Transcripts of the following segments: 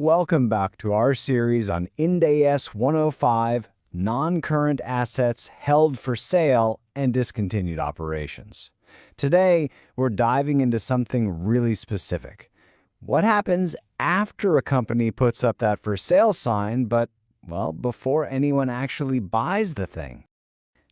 Welcome back to our series on Ind AS 105, non-current assets held for sale and discontinued operations. Today, we're diving into something really specific. What happens after a company puts up that for sale sign, but, well, before anyone actually buys the thing?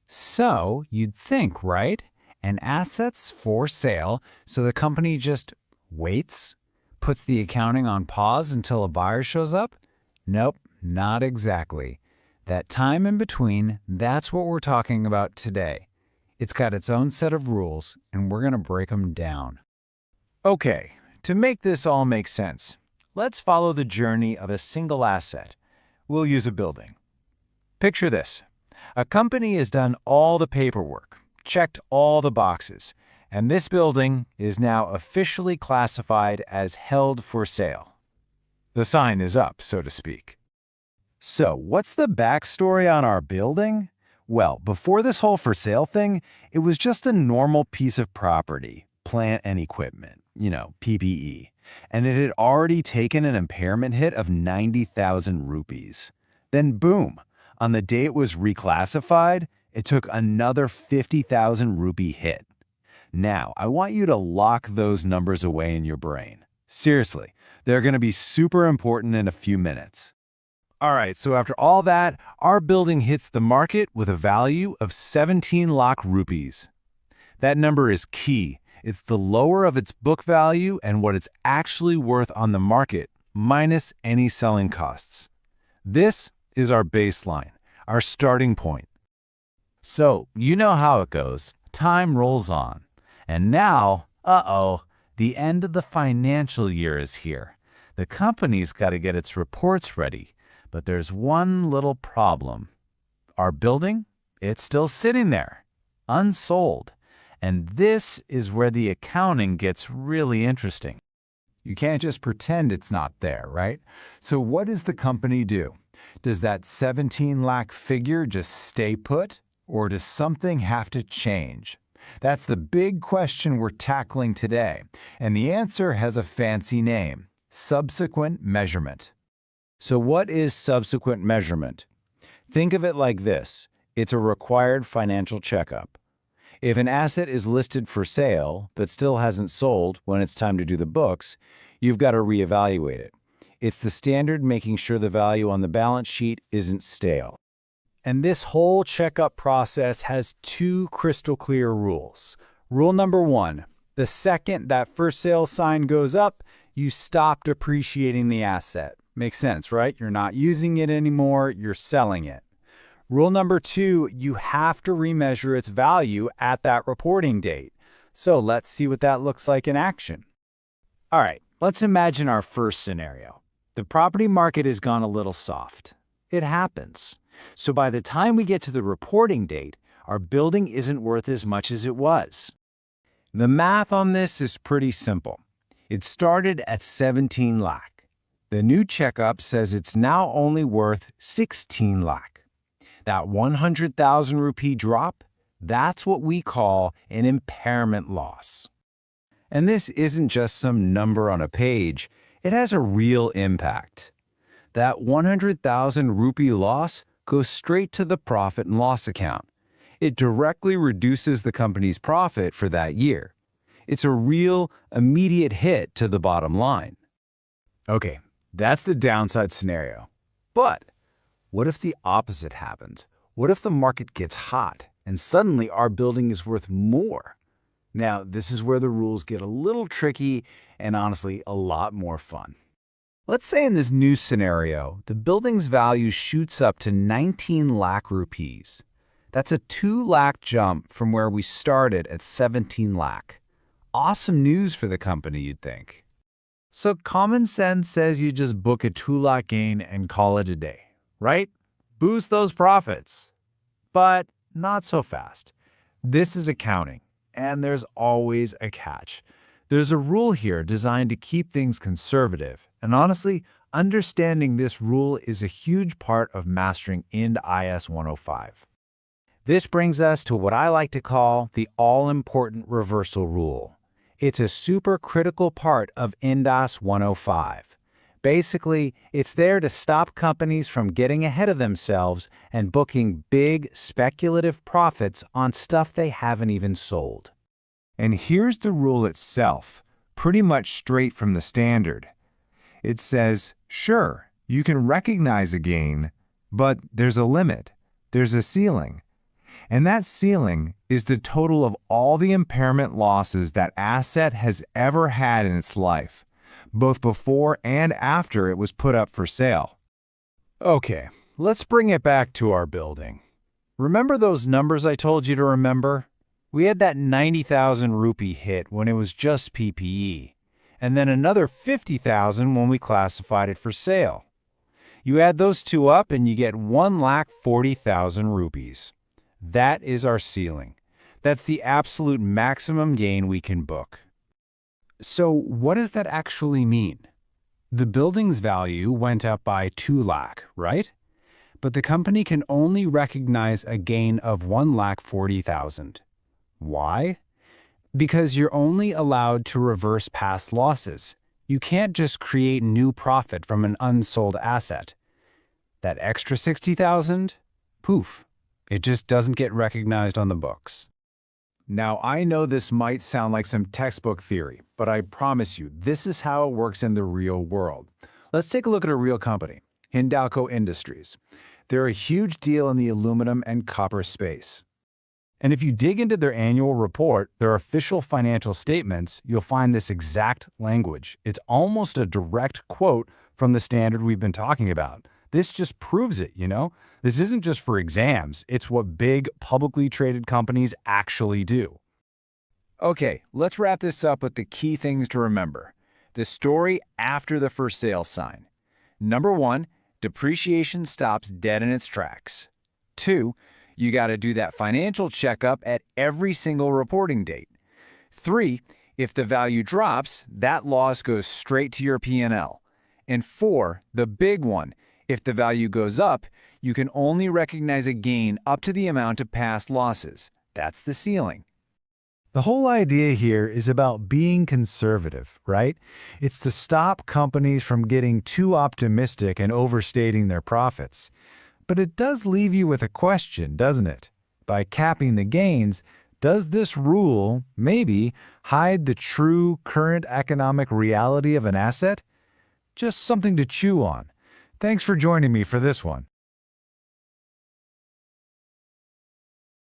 So, you'd think, right? An asset's for sale, so the company just waits? Puts the accounting on pause until a buyer shows up? Nope, not exactly. That time in between, that's what we're talking about today. It's got its own set of rules, and we're going to break them down. Okay, to make this all make sense, let's follow the journey of a single asset. We'll use a building. Picture this. A company has done all the paperwork, checked all the boxes, and this building is now officially classified as held for sale. The sign is up, so to speak. So, what's the backstory on our building? Well, before this whole for sale thing, it was just a normal piece of property, plant and equipment, PPE, and it had already taken an impairment hit of 90,000 rupees. Then boom, on the day it was reclassified, it took another 50,000 rupee hit. Now, I want you to lock those numbers away in your brain. Seriously, they're going to be super important in a few minutes. All right, so after all that, our building hits the market with a value of 17 lakh rupees. That number is key. It's the lower of its book value and what it's actually worth on the market, minus any selling costs. This is our baseline, our starting point. So, you know how it goes. Time rolls on. And now, the end of the financial year is here. The company's got to get its reports ready, but there's one little problem. Our building, it's still sitting there, unsold. And this is where the accounting gets really interesting. You can't just pretend it's not there, right? So what does the company do? Does that 17 lakh figure just stay put, or does something have to change? That's the big question we're tackling today, and the answer has a fancy name: subsequent measurement. So what is subsequent measurement? Think of it like this. It's a required financial checkup. If an asset is listed for sale but still hasn't sold when it's time to do the books, you've got to reevaluate it. It's the standard making sure the value on the balance sheet isn't stale. And this whole checkup process has two crystal clear rules. Rule number one, the second that for sale sign goes up, you stop depreciating the asset. Makes sense, right? You're not using it anymore, you're selling it. Rule number two, you have to remeasure its value at that reporting date. So let's see what that looks like in action. All right, let's imagine our first scenario. The property market has gone a little soft. It happens. So by the time we get to the reporting date, our building isn't worth as much as it was. The math on this is pretty simple. It started at 17 lakh. The new checkup says it's now only worth 16 lakh. That 100,000 rupee drop, that's what we call an impairment loss. And this isn't just some number on a page. It has a real impact. That 100,000 rupee loss goes straight to the profit and loss account. It directly reduces the company's profit for that year. It's a real, immediate hit to the bottom line. Okay, that's the downside scenario. But what if the opposite happens? What if the market gets hot and suddenly our building is worth more? Now, this is where the rules get a little tricky and honestly a lot more fun. Let's say in this new scenario, the building's value shoots up to 19 lakh rupees. That's a 2 lakh jump from where we started at 17 lakh. Awesome news for the company, you'd think. So common sense says you just book a 2 lakh gain and call it a day, right? Boost those profits. But not so fast. This is accounting, and there's always a catch. There's a rule here designed to keep things conservative, and honestly, understanding this rule is a huge part of mastering Ind AS 105. This brings us to what I like to call the all-important reversal rule. It's a super critical part of Ind AS 105. Basically, it's there to stop companies from getting ahead of themselves and booking big, speculative profits on stuff they haven't even sold. And here's the rule itself, pretty much straight from the standard. It says, sure, you can recognize a gain, but there's a limit. There's a ceiling. And that ceiling is the total of all the impairment losses that asset has ever had in its life, both before and after it was put up for sale. Okay, let's bring it back to our building. Remember those numbers I told you to remember? We had that 90,000 rupee hit when it was just PPE, and then another 50,000 when we classified it for sale. You add those two up and you get 1,40,000 rupees. That is our ceiling. That's the absolute maximum gain we can book. So what does that actually mean? The building's value went up by 2 lakh, right? But the company can only recognize a gain of 1,40,000. Why? Because you're only allowed to reverse past losses. You can't just create new profit from an unsold asset. That extra 60,000? Poof. It just doesn't get recognized on the books. Now, I know this might sound like some textbook theory, but I promise you, this is how it works in the real world. Let's take a look at a real company, Hindalco Industries. They're a huge deal in the aluminum and copper space. And if you dig into their annual report, their official financial statements, you'll find this exact language. It's almost a direct quote from the standard we've been talking about. This just proves it, you know? This isn't just for exams. It's what big, publicly traded companies actually do. Okay, let's wrap this up with the key things to remember. The story after the for sale sign. Number 1, depreciation stops dead in its tracks. 2, you got to do that financial checkup at every single reporting date. 3, if the value drops, that loss goes straight to your P&L. And 4, the big one, if the value goes up, you can only recognize a gain up to the amount of past losses. That's the ceiling. The whole idea here is about being conservative, right? It's to stop companies from getting too optimistic and overstating their profits. But it does leave you with a question, doesn't it? By capping the gains, does this rule, maybe, hide the true current economic reality of an asset? Just something to chew on. Thanks for joining me for this one.